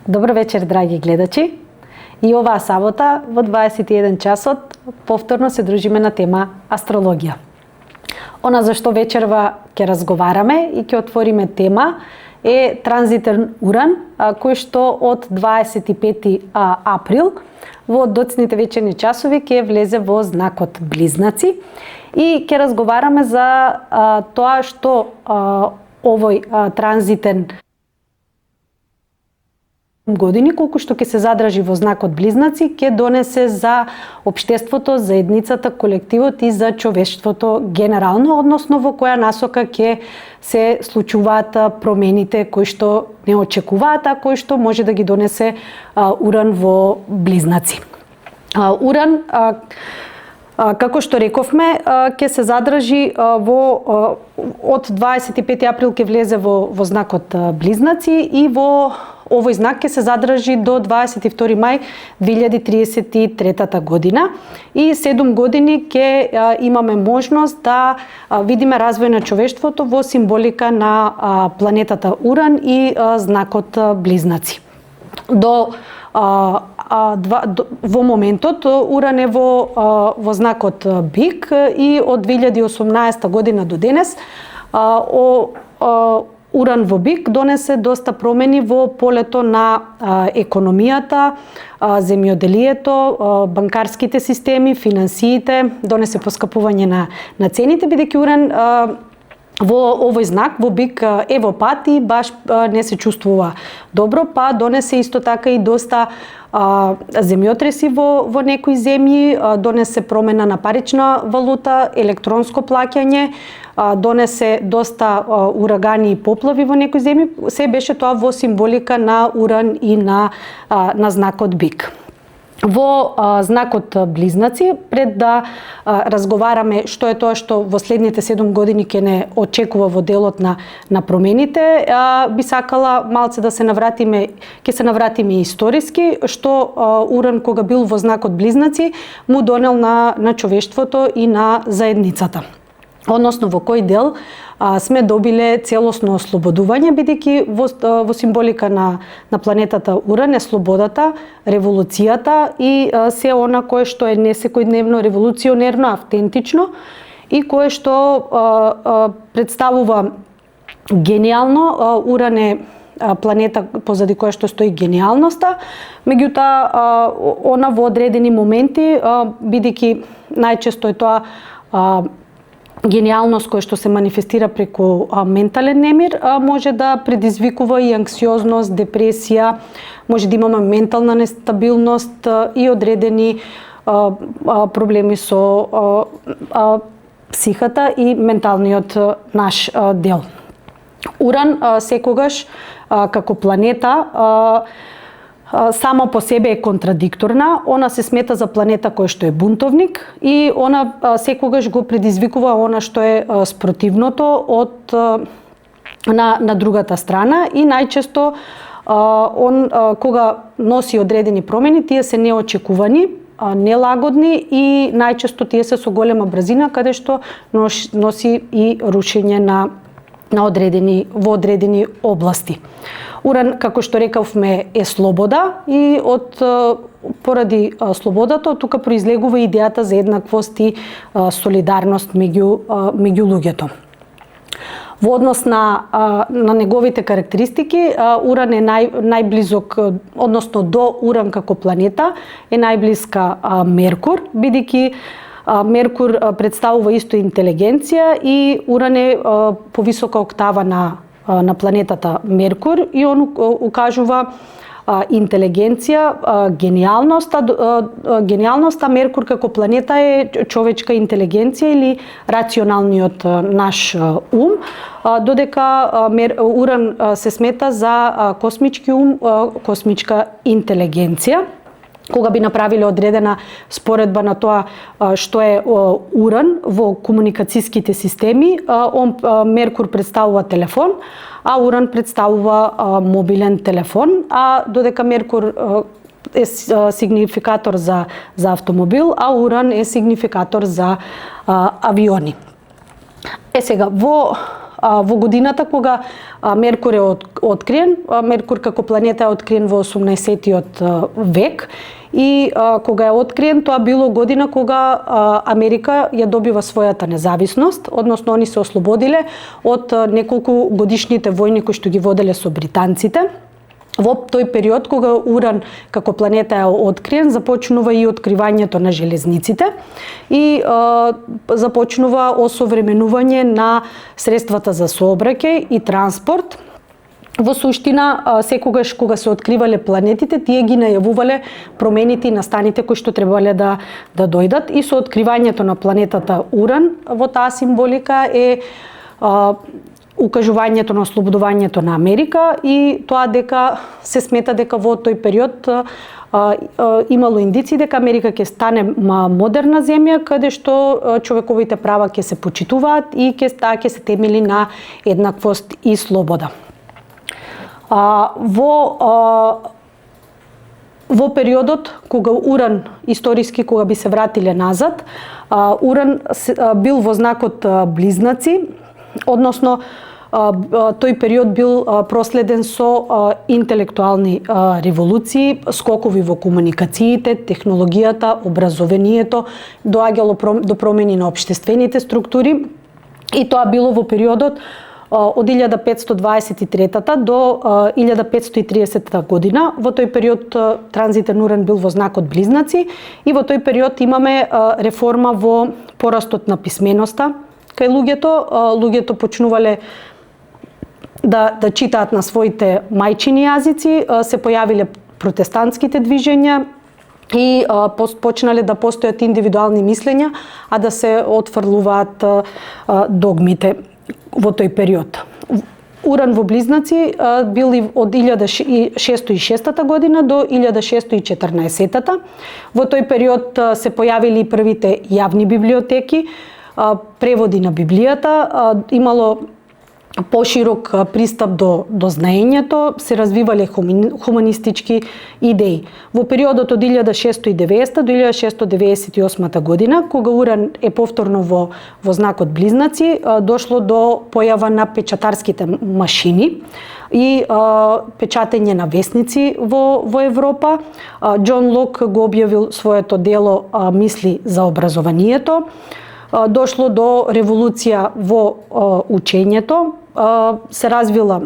Добро вечер, драги гледачи. И оваа сабота во 21 часот повторно се дружиме на тема астрологија. Она за што вечерва ќе разговараме и ќе отвориме тема е транзитен Уран, кој што од 25 април во доцните вечерни часови ќе влезе во знакот Близнаци и ќе разговараме за тоа што овој транзитен години, колку што ќе се задржи во знакот Близнаци, ќе донесе за општеството, заедницата, колективот и за човештвото генерално, односно во која насока ќе се случуваат промените кои што не очекуваат, а кои што може да ги донесе Уран во Близнаци. Уран, како што рековме, ќе се задржи од 25 април ќе влезе во знакот Близнаци и во овој знак ќе се задржи до 22 мај 2033 година и 7 години ќе имаме можност да видиме развој на човештвото во символика на планетата Уран и знакот Близнаци. Во моментот Уран е во знакот Бик и од 2018 година до денес Уран во Бик донесе доста промени во полето на економијата, земјоделието, банкарските системи, финансиите, донесе поскапување на цените, бидејќи Уран во овој знак, во Бик е во пат и баш не се чувствува добро, па донесе исто така и доста земјотреси во некои земји, донесе промена на парична валута, електронско плаќање, донесе доста урагани и поплави во некои земји, се беше тоа во символика на Уран и на знакот Бик. Во знакот Близнаци, пред да разговараме што е тоа што во следните 7 години ќе не очекува во делот на промените, би сакала малце да се навратиме, ќе се навратиме историски, што Уран кога бил во знакот Близнаци му донел на човештвото и на заедницата. Односно во кој дел сме добиле целосно ослободување, бидејќи во символика на планетата Уран е слободата, револуцијата и се она кое што е не секојдневно, револуционерно, автентично и кое што представува гениално. Уран е планета позади која што стои гениалноста, меѓутоа она во одредени моменти, бидејќи најчесто е тоа гениалност која што се манифестира преку ментален немир, може да предизвикува и анксиозност, депресија, може да имаме ментална нестабилност и одредени проблеми со психата и менталниот наш дел. Уран секогаш како планета само по себе е контрадикторна, она се смета за планета која што е бунтовник и она секогаш го предизвикува она што е спротивното од на другата страна и најчесто кога носи одредени промени, тие се неочекувани, нелагодни и најчесто тие се со голема брзина каде што носи и рушење во одредени области. Уран, како што рековме, е слобода и поради слободата тука произлегува идејата за еднаквост и солидарност меѓу луѓето. Во однос на неговите карактеристики, Уран е најблизок, односно до Уран како планета е најблиска Меркур, бидејќи Меркур представува исто интелигенција и Уран е повисока октава на планетата Меркур и он укажува интелигенција, гениалноста. Меркур како планета е човечка интелигенција или рационалниот наш ум, додека Уран се смета за космички ум, космичка интелигенција. Кога би направиле одредена споредба на тоа што е Уран во комуникацијските системи, Меркур представува телефон, а Уран представува мобилен телефон, а додека Меркур е сигнификатор за автомобил, а Уран е сигнификатор за авиони. Сега, во Во годината кога Меркур е откриен, Меркур како планета е откриен во 18-тиот век, и кога е откриен, тоа било година кога Америка ја добива својата независност, односно они се ослободиле од неколку годишните војни кои што ги воделе со британците. Во тој период кога Уран како планета е откриен, започнува и откривањето на железниците и започнува осовременување на средствата за сообраќај и транспорт. Во суштина, секогаш кога се откривале планетите, тие ги најавувале промените и настаните кои што требале да дојдат, и со откривањето на планетата Уран во таа символика е укажувањето на ослободувањето на Америка, и тоа дека се смета дека во тој период имало индици дека Америка ќе стане модерна земја каде што човековите права ќе се почитуваат и ќе се темели на еднаквост и слобода. Во периодот кога Уран историски кога би се вратиле назад, Уран бил во знакот Близнаци, односно тој период бил проследен со интелектуални револуции, скокови во комуникациите, технологијата, образованието, доаѓало до промени на општествените структури, и тоа било во периодот од 1523 до 1530 година. Во тој период транзитен Уран бил во знакот Близнаци, и во тој период имаме реформа во порастот на писменоста кај луѓето почнувале да читаат на своите мајчини јазици, се појавиле протестантските движења и почнале да постојат индивидуални мислења, а да се отфрлуваат догмите во тој период. Уран во Близнаци бил и од 1606 година до 1614. Во тој период се појавили првите јавни библиотеки, преводи на Библијата, имало поширок пристап до знаењето, се развивале хуманистички идеи. Во периодот од 1690 до 1698 година, кога Уран е повторно во знакот Близнаци, дошло до појава на печатарските машини и печатење на весници во Европа. Џон Лок го објавил своето дело Мисли за образованието. Дошло до револуција во учењето, се развила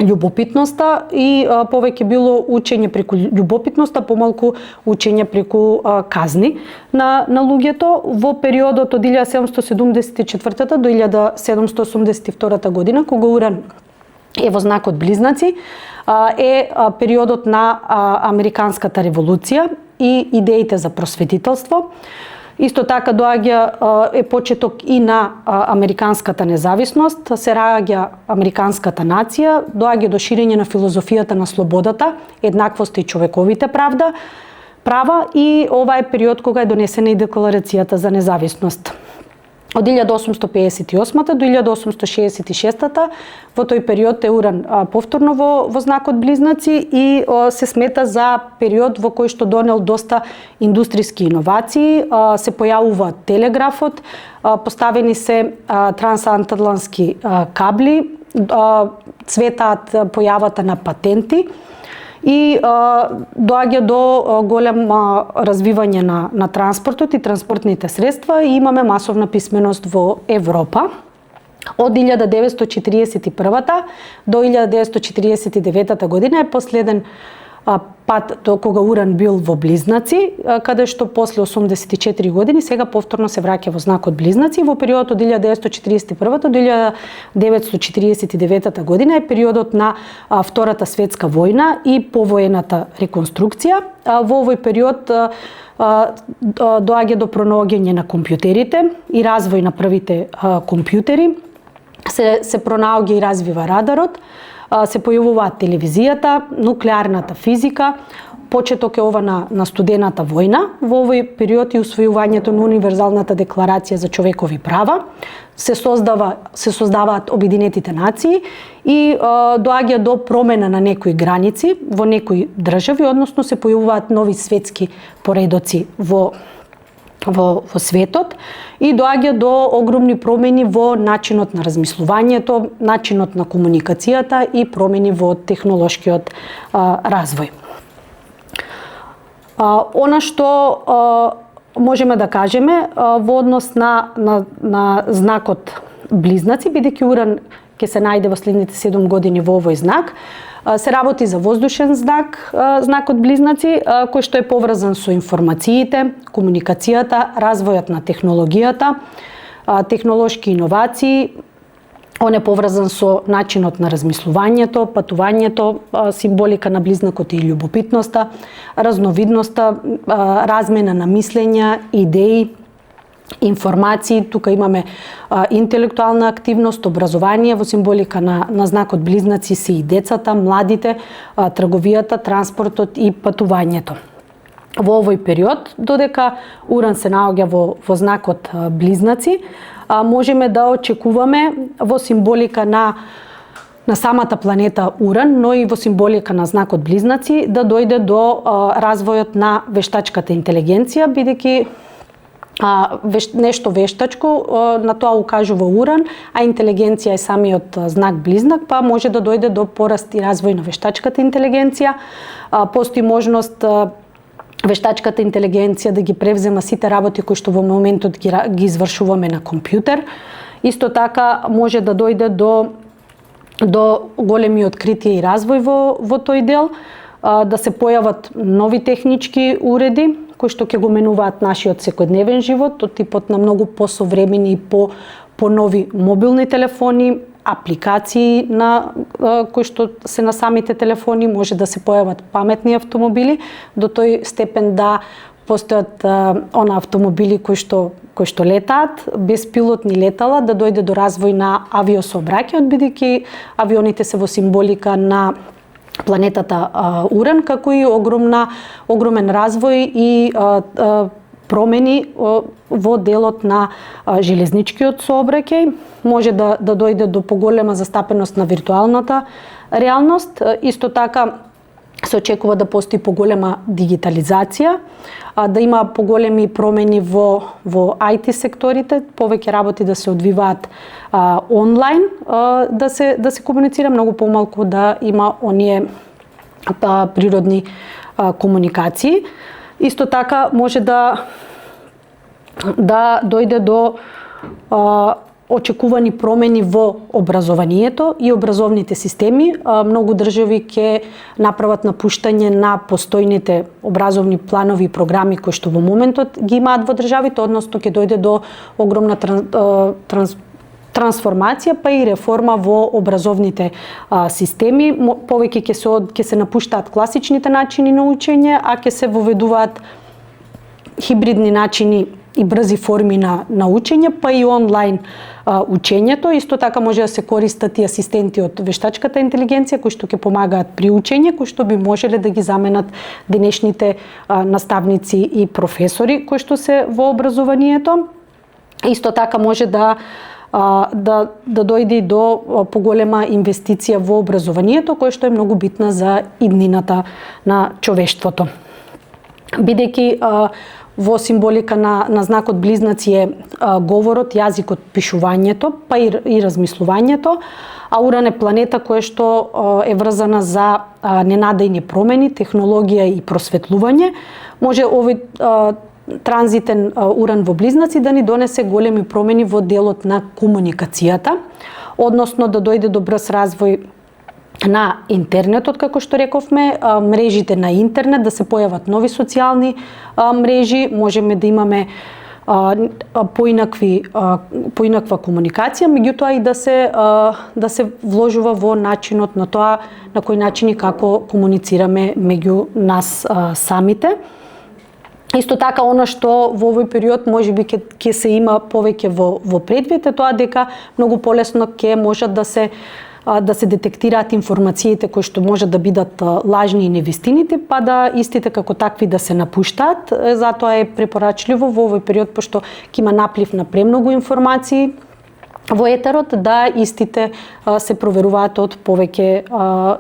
љубопитноста и повеќе било учење преку љубопитноста, помалку учење преку казни на луѓето. Во периодот од 1774 до 1782 година, кога Уран е во знакот Близнаци, е периодот на Американската револуција и идеите за просветителство. Исто така е почеток и на американската независност, се раѓа американската нација, доаѓа до ширење на филозофијата на слободата, еднаквост и човековите права, и ова е период кога е донесена и декларацијата за независност. Од 1858 до 1866 во тој период е Уран повторно во знакот Близнаци и се смета за период во кој што донел доста индустријски иновации, се појавува телеграфот, поставени се трансатлантски кабли, цветаат појавата на патенти и доаѓа до големо развивање на транспортот и транспортните средства, и имаме масовна писменост во Европа. Од 1941 до 1949 година е последен пат до кога Уран бил во Близнаци, каде што после 84 години сега повторно се враќа во знакот Близнаци. Во периодот од 1941 до 1949 година е периодот на Втората светска војна и повоената реконструкција. Во овој период доаѓа до пронаоѓање на компјутерите и развој на првите компјутери. Се пронаоѓа и развива радарот, се појавуваат телевизијата, нуклеарната физика, почеток е ова на студената војна. Во овој период и усвојувањето на Универзалната декларација за човекови права, се создаваат Обединетите нации и доаѓа до промена на некои граници во некои држави, односно се појавуваат нови светски поредоци во во светот и доаѓа до огромни промени во начинот на размислувањето, начинот на комуникацијата и промени во технолошкиот развој. Она што можеме да кажеме во однос на знакот близнаци, бидејќи Уран ќе се најде во следните 7 години во овој знак, се работи за воздушен знак, знакот близнаци, кој што е поврзан со информациите, комуникацијата, развојот на технологијата, технолошки иновации. Он е поврзан со начинот на размислувањето, патувањето, символика на близнакот и љубопитноста, разновидноста, размена на мислења, идеи, информации. Тука имаме интелектуална активност, образование. Во символика на знакот близнаци се и децата, младите, трговијата, транспортот и патувањето. Во овој период, додека Уран се наоѓа во знакот близнаци, можеме да очекуваме во символика на самата планета Уран, но и во символика на знакот близнаци да дојде до развојот на вештачката интелигенција, бидејќи нешто вештачко на тоа укажува Уран, а интелигенција е самиот знак близнак, па може да дојде до пораст и развој на вештачката интелигенција. Постои можност вештачката интелигенција да ги превзема сите работи кои што во моментот ги извршуваме на компјутер. Исто така може да дојде до големи откритија и развој во тој дел, да се појават нови технички уреди кои што ќе го менуваат нашиот секојдневен живот, од типот на многу посовремени и по-нови мобилни телефони, апликации кои што се на самите телефони, може да се појават паметни автомобили, до тој степен да постојат автомобили кои што летаат, беспилотни летала, да дојде до развој на авиосообраќајот, бидејќи авионите се во символика на планетата Уран, како и огромен развој и промени во делот на железничкиот сообраќај. Може да дојде до поголема застапеност на виртуалната реалност. Исто така се очекува да постои поголема дигитализација, да има поголеми промени во IT секторите, повеќе работи да се одвиваат онлайн, да се комуницира многу помалку, да има оние природни комуникации. Исто така може да дојде до очекувани промени во образованието и образовните системи. Многу држави ќе направат напуштање на постојните образовни планови и програми кои што во моментот ги имаат во државите, односно ќе дојде до огромна трансформација, па и реформа во образовните системи. Повеќе ќе се напуштаат класичните начини на учење, а ќе се воведуваат хибридни начини и брзи форми на учење, па и онлайн учењето. Исто така може да се користат и асистенти од вештачката интелигенција кои што ќе помагаат при учење, кои што би можеле да ги заменат денешните наставници и професори кои што се во образованието. Исто така може да дојде и до поголема инвестиција во образованието, која што е многу битна за иднината на човештвото. Бидејќи во символика на знакот близнаци е говорот, јазикот, пишувањето, па и размислувањето, а Уран е планета која што е врзана за ненадејни промени, технологија и просветлување. Може овој транзитен Уран во близнаци да ни донесе големи промени во делот на комуникацијата, односно да дојде до брз развој на интернетот, како што рековме, мрежите на интернет, да се појават нови социјални мрежи, можеме да имаме поинаква комуникација, меѓутоа и да се вложува во начинот на тоа на кој начин и како комуницираме меѓу нас самите. Исто така, она што во овој период можеби ќе се има повеќе во предвид е тоа дека многу полесно ќе можат да се детектираат информациите кои што можат да бидат лажни и невистините, па да истите како такви да се напуштаат. Затоа е препорачливо во овој период, пошто ќе има наплив на премногу информации во етерот, да истите се проверуваат од повеќе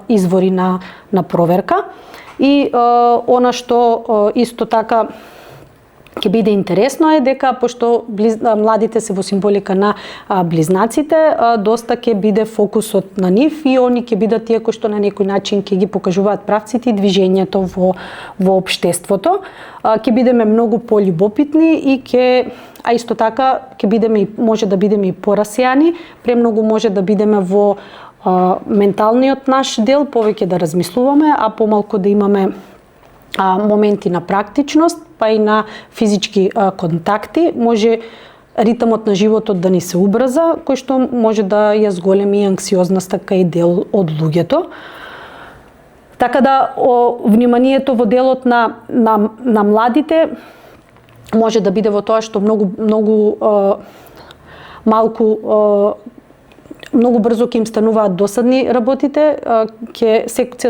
извори на проверка. И она што исто така ќе биде интересно е дека пошто младите се во символика на близнаците, доста ќе биде фокусот на нив и они ќе бидат тие кои што на некој начин ќе ги покажуваат правците и движењето во општеството. Ќе бидеме многу пољубопитни и исто така ќе бидеме, може да бидеме и порасеани, премногу може да бидеме во менталниот наш дел, повеќе да размислуваме, а помалку да имаме моменти на практичност, па и на физички контакти. Може ритмот на животот да ни се убрза, кој што може да ја зголеми анксиозноста кај дел од луѓето. Така да вниманието во делот на младите може да биде во тоа што многу брзо ќе им стануваат досадни работите,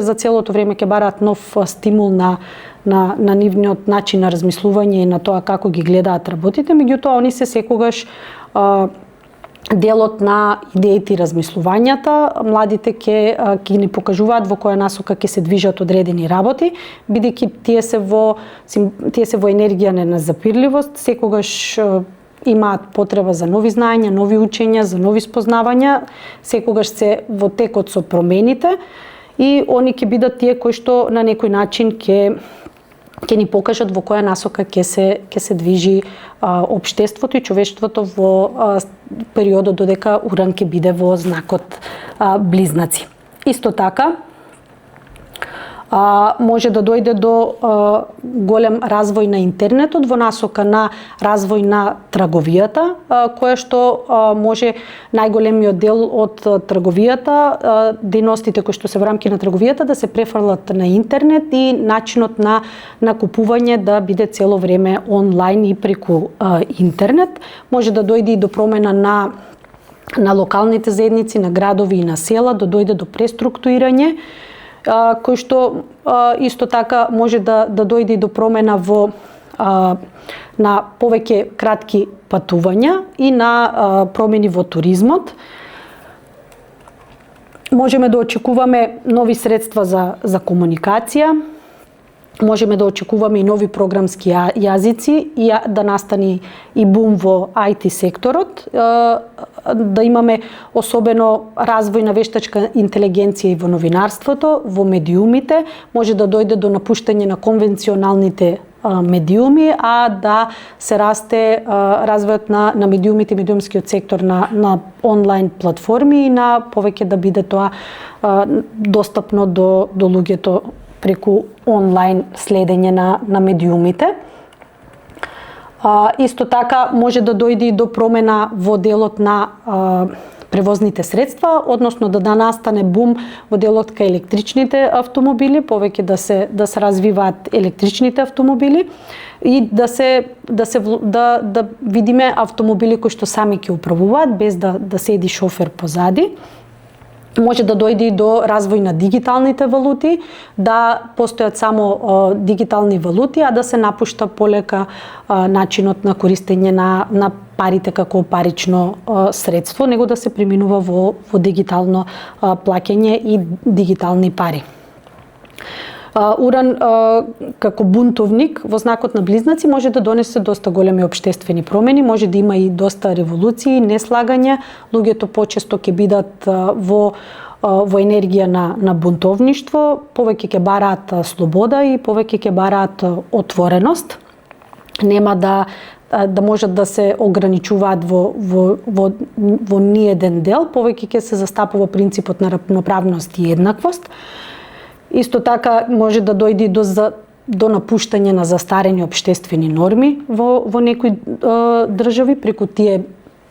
за целото време ќе бараат нов стимул на нивниот начин на размислување и на тоа како ги гледаат работите, меѓутоа они се секогаш делот на идеите и размислувањата. Младите ќе ни покажуваат во која насока ќе се движат одредени работи, бидејќи тие се во енергија на запирливост, секогаш имаат потреба за нови знаења, нови учења, за нови спознавања, секогаш се во текот со промените и они ќе бидат тие кои што на некој начин ќе ни покажат во која насока ќе се движи општеството и човештвото во периодот додека Уран ќе биде во знакот Близнаци. Исто така, може да дојде до голем развој на интернетот во насока на развој на трговијата, која што може најголемиот дел од трговијата, дејностите кои што се во рамки на трговијата да се префрлат на интернет и начинот на купување да биде цело време онлайн и преку интернет. Може да дојде и до промена на локалните заедници, на градови и на села, да дојде до преструктурирање, кој што исто така може да дојде и до промена на повеќе кратки патувања и на промени во туризмот. Можеме да очекуваме нови средства за комуникација, можеме да очекуваме и нови програмски јазици и да настани и бум во IT секторот, да имаме особено развој на вештачка интелигенција и во новинарството, во медиумите, може да дојде до напуштање на конвенционалните медиуми, а да се расте развојот на медиумите и медиумскиот сектор на онлайн платформи и на повеќе да биде тоа достапно до луѓето преку онлайн следење на медиумите. Исто така може да дојде и до промена во делот на превозните средства, односно да настане бум во делот кај електричните автомобили, повеќе да се развиваат електричните автомобили и да видиме автомобили кои што сами ќе управуваат без да седи шофер позади. Може да дојде и до развој на дигиталните валути, да постојат само дигитални валути, а да се напушта полека начинот на користење на парите како парично средство, него да се преминува во дигитално плаќање и дигитални пари. Уран како бунтовник во знакот на Близнаци може да донесе доста големи општествени промени, може да има и доста револуции, неслагања, луѓето почесто ќе бидат во енергија на бунтовништво, повеќе ќе бараат слобода и повеќе ќе бараат отвореност. Нема да можат да се ограничуваат во ниеден дел, повеќе ќе се застапува принципот на равноправност и еднаквост. Исто така може да дојде до напуштање на застарени општествени норми во некои држави преку тие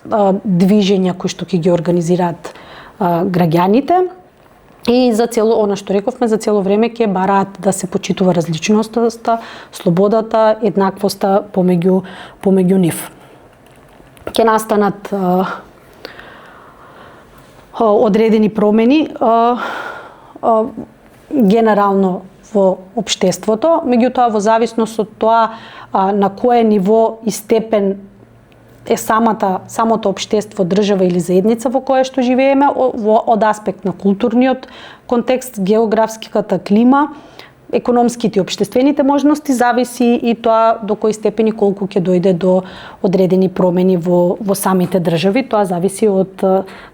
движења кои што ќе ги организираат граѓаните. И за цело она што рековме, за цело време ќе бараат да се почитува различноста, слободата, еднаквоста помеѓу нив. Ќе настанат одредени промени генерално во општеството, меѓутоа во зависност од тоа на кое ниво и степен е самото општество, држава или заедница во која што живееме, од аспект на културниот контекст, географската клима, економските и општествените можности, зависи и тоа до кој степен и колку ќе дојде до одредени промени во самите држави. Тоа зависи од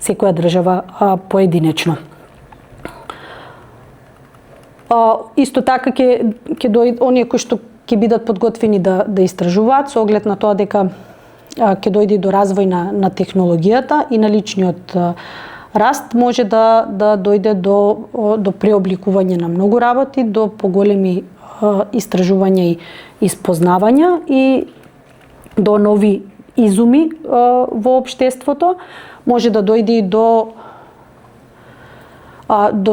секоја држава поединечно. Исто така ќе дојде оние кои што ќе бидат подготвени да истражуваат со оглед на тоа дека ќе дојде до развој на технологијата и на личниот раст, може да дојде до преобликување на многу работи, до поголеми истражувања и спознавања и до нови изуми во општеството. Може да дојде и до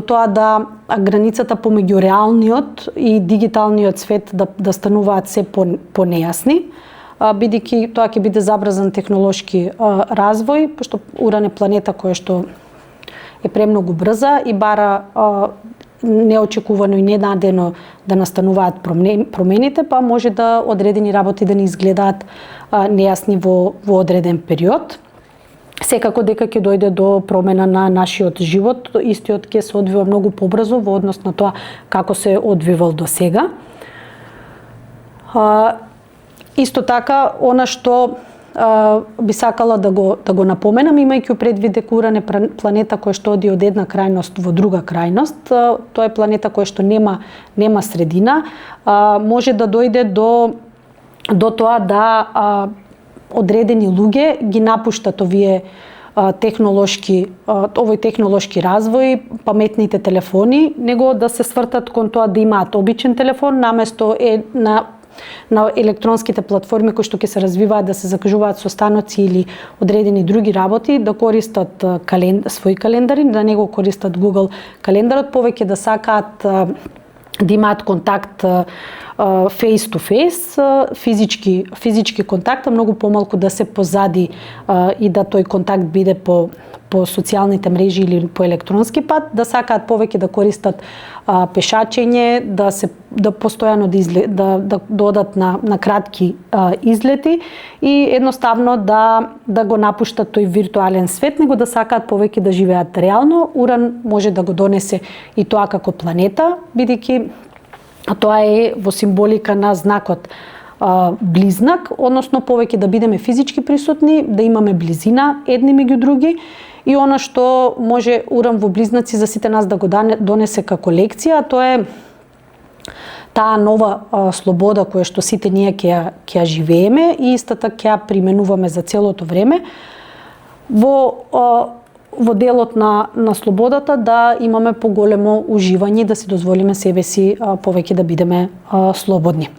тоа да границата помеѓу реалниот и дигиталниот свет да стануваат се понејасни, бидејќи тоа ќе биде забрзан технолошки развој, пошто Уран е планета која што е премногу брза и бара неочекувано и ненадено да настануваат промените, па може да одредени работи да не изгледаат нејасни во одреден период. Секако дека ќе дојде до промена на нашиот живот, истиот ќе се одвива многу побрзо во однос на тоа како се одвивал до сега. Исто така, она што би сакала да го напоменам, имајќи предвид дека Уран е планета која што оди од една крајност во друга крајност, тоа е планета која што нема средина, може да дојде до тоа да одредени луѓе ги напуштат овој технолошки развој, паметните телефони, него да се свртат кон тоа да имаат обичен телефон наместо на електронските платформи кои што ќе се развиваат, да се закажуваат состаноци или одредени други работи, да користат своји календари, да не го користат Google календарот, повеќе да сакаат да имаат контакт face to face, физички контакт, а многу помалку да се позади и да тој контакт биде по социјалните мрежи или по електронски пат, да сакаат повеќе да користат пешачење, да постојано да одат на кратки излети и едноставно да го напуштат тој виртуален свет, него да сакаат повеќе да живеат реално. Уран може да го донесе и тоа како планета, бидејќи тоа е во символика на знакот близнак, односно повеќе да бидеме физички присутни, да имаме близина едни меѓу други. И она што може Уран во близнаци за сите нас да го донесе како лекција, тоа е таа нова слобода која што сите ние ќе ја живееме и истата ќе ја применуваме за целото време во делот на слободата, да имаме поголемо уживање, да си дозволиме себе си повеќе да бидеме слободни.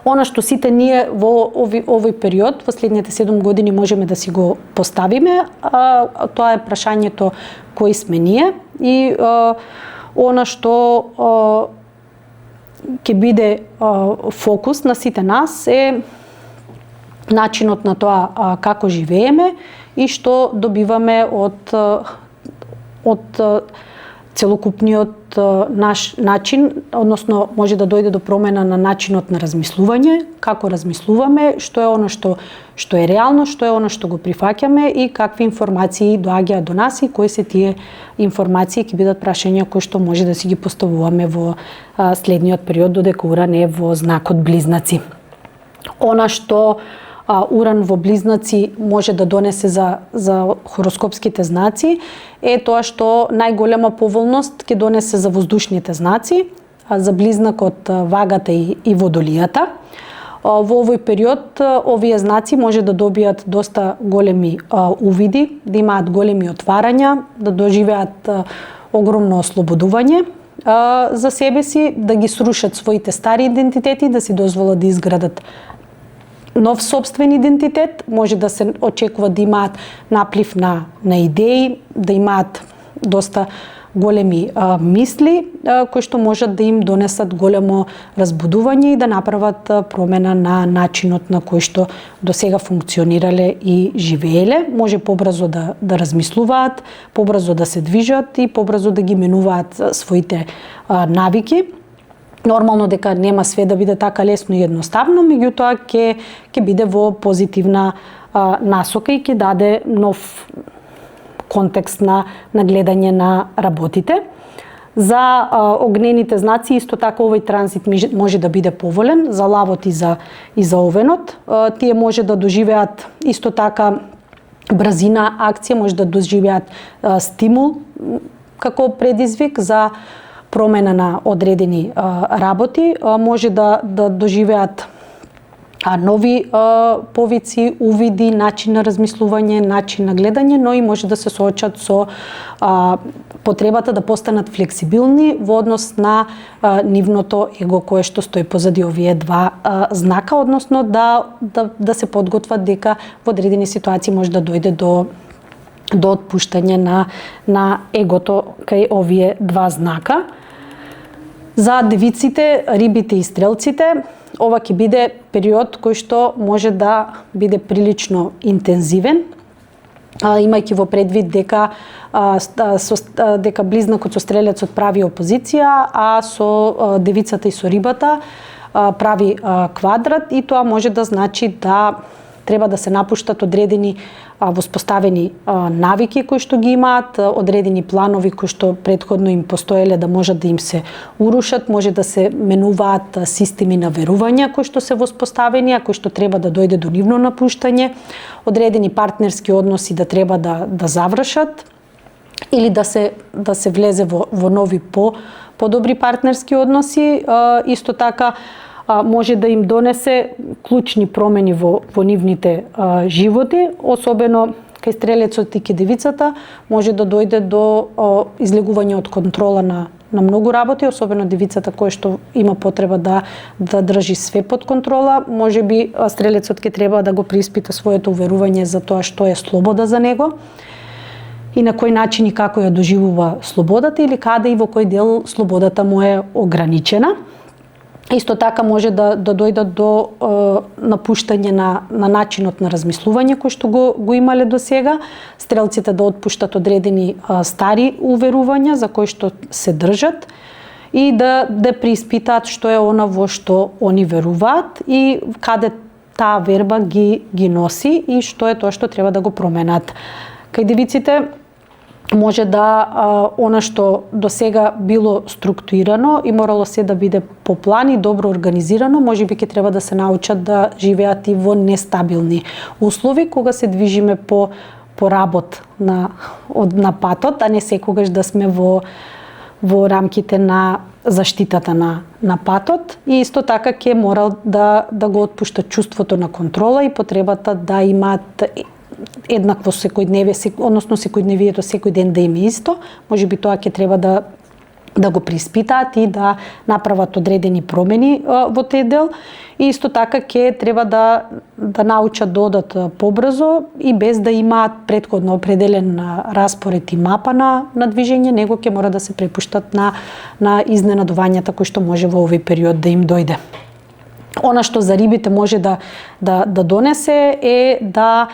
Она што сите ние во овој период, во следните 7 години можеме да си го поставиме, тоа е прашањето кои сме ние и она што ќе биде фокус на сите нас е начинот на тоа како живееме и што добиваме од целокупниот наш начин, односно може да дојде до промена на начинот на размислување, како размислуваме, што е оно што е реално, што е оно што го прифаќаме и какви информации доаѓаат до нас и кои се тие информации, ќе бидат прашања кои што може да си ги поставуваме во следниот период додека Уран е во знакот близнаци. Она што Уран во близнаци може да донесе за хороскопските знаци е тоа што најголема поволност ќе донесе за воздушните знаци, за близнакот, вагата и водолијата. Во овој период овие знаци може да добијат доста големи увиди, да имаат големи отварања, да доживеат огромно ослободување за себе си, да ги срушат своите стари идентитети, да си дозволат да изградат нов собствен идентитет, може да се очекува да имаат наплив на идеи, да имаат доста големи мисли, кои што можат да им донесат големо разбудување и да направат промена на начинот на кој што до сега функционирале и живееле. Може побрзо да размислуваат, побрзо да се движат и побрзо да ги менуваат своите навики. Нормално дека нема све да биде така лесно и едноставно, меѓутоа ќе биде во позитивна насока и ќе даде нов контекст на гледање на работите. За огнените знаци исто така овој транзит може да биде поволен за лавот и за овенот. Тие може да доживеат исто така брзина акција, може да доживеат стимул како предизвик за промена на одредени работи, може да доживеат нови повици, увиди, начин на размислување, начин на гледање, но и може да се соочат со потребата да постанат флексибилни во однос на нивното его кое што стои позади овие два знака, односно да се подготват дека во одредени ситуации може да дојде до отпуштање на егото кај овие два знака. За девиците, рибите и стрелците, ова ќе биде период кој што може да биде прилично интензивен, имајќи во предвид дека близнакот со стрелецот прави опозиција, а со девицата и со рибата прави квадрат, и тоа може да значи да треба да се напуштат одредени воспоставени навики кои што ги имаат, одредени планови кои што претходно им постоеле да можат да им се урушат, може да се менуваат системи на верувања кои што се воспоставени, а кои што треба да дојде до нивно напуштање, одредени партнерски односи да треба да завршат или да се влезе во нови подобри партнерски односи. Исто така може да им донесе клучни промени во нивните животи, особено кај стрелецот и кај девицата може да дојде до излегување од контрола на многу работи, особено девицата која што има потреба да држи све под контрола. Можеби стрелецот ќе треба да го преиспита своето уверување за тоа што е слобода за него и на кој начин и како ја доживува слободата, или каде и во кој дел слободата му е ограничена. Исто така може да дојдат до напуштање на начинот на размислување кој што го имале до сега, стрелците да отпуштат одредени стари уверувања за кои што се држат и да преиспитаат што е она во што они веруваат и каде таа верба ги носи и што е тоа што треба да го променат. Кај девиците може да она што до сега било структурирано и морало се да биде по план и добро организирано, можеби ќе треба да се научат да живеат и во нестабилни услови кога се движиме по работ на патот, а не секогаш да сме во рамките на заштитата на патот. И исто така ќе морал да го отпуштат чувството на контрола и потребата да имаат еднакво секојдневие, односно секојдневието секој ден да им е исто. Можеби тоа ќе треба да го преиспитаат и да направат одредени промени во тој дел. И исто така ќе треба да научат да одат побрзо и без да имаат претходно определен распоред и мапа на движење, него ќе мора да се препуштат на изненадувањата кои што може во овој период да им дојде. Она што за рибите може да донесе е да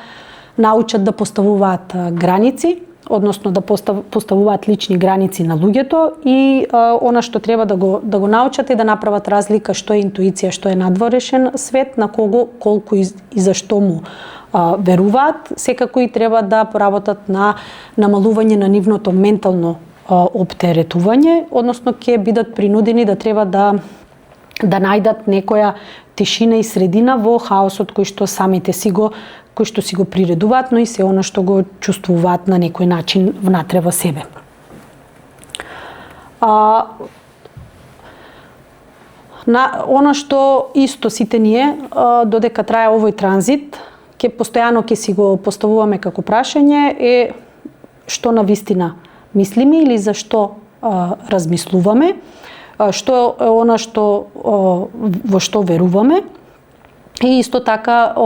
научат да поставуваат граници, односно да поставуваат лични граници на луѓето, и она што треба да го научат е да направат разлика што е интуиција, што е надворешен свет, на кого, колку и зашто му веруваат. Секако и треба да поработат на намалување на нивното ментално оптеретување, односно ќе бидат принудени да треба да најдат некоја тишина и средина во хаосот кој што самите си го приредуваат, но и се она што го чувствуваат на некој начин внатре во себе. Она што исто сите ние, додека трае овој транзит, постојано ќе си го поставуваме како прашање е што навистина мислиме или за што размислуваме, што е она во што веруваме, и исто така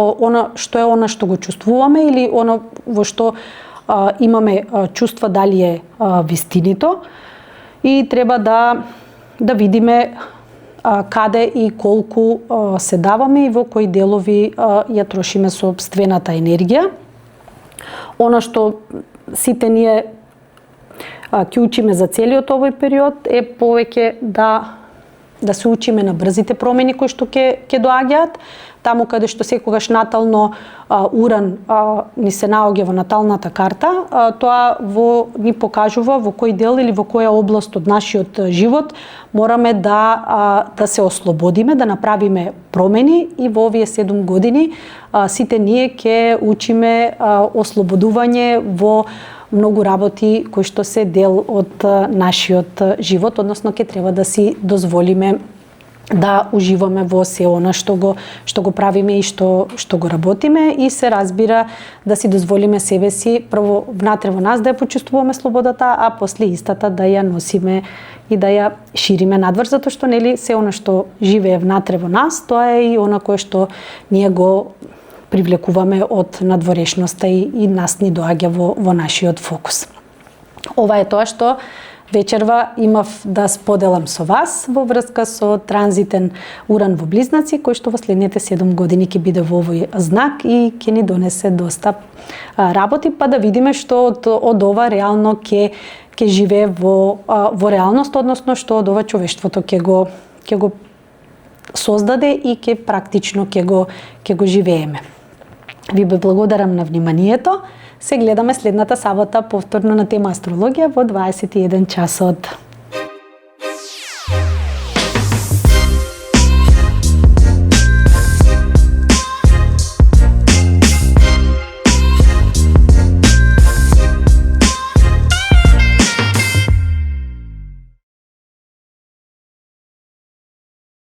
што е она што го чувствуваме или она во што имаме чувства дали е вистинито, и треба да видиме каде и колку се даваме и во кои делови ја трошиме сопствената енергија. Она што сите ние ќе учиме за целиот овој период е повеќе да да се учиме на брзите промени кои што ќе доаѓаат, таму каде што секогаш натално Уран ни се наоѓа во наталната карта, тоа ни покажува во кој дел или во која област од нашиот живот мораме да се ослободиме, да направиме промени, и во овие 7 години сите ние ќе учиме ослободување во многу работи кои што се дел од нашиот живот, односно ќе треба да си дозволиме да уживаме во се она што го правиме и што го работиме, и се разбира да си дозволиме себе си прво внатре во нас да ја почувствуваме слободата, а после истата да ја носиме и да ја шириме надвор, затоа што нели се она што живее внатре во нас, тоа е и она кое што ние го привлекуваме од надворешноста и нас ни доаѓа во нашиот фокус. Ова е тоа што вечерва имав да споделам со вас во врска со транзитен Уран во Близнаци, кој што во следните 7 години ќе биде во овој знак и ќе ни донесе доста работи, па да видиме што од ова реално ќе живее во реалност, односно што од ова човештвото ќе го создаде и ќе практично ќе го живееме. Ви благодарам на вниманието. Се гледаме следната сабота повторно на тема астрологија во 21 часот.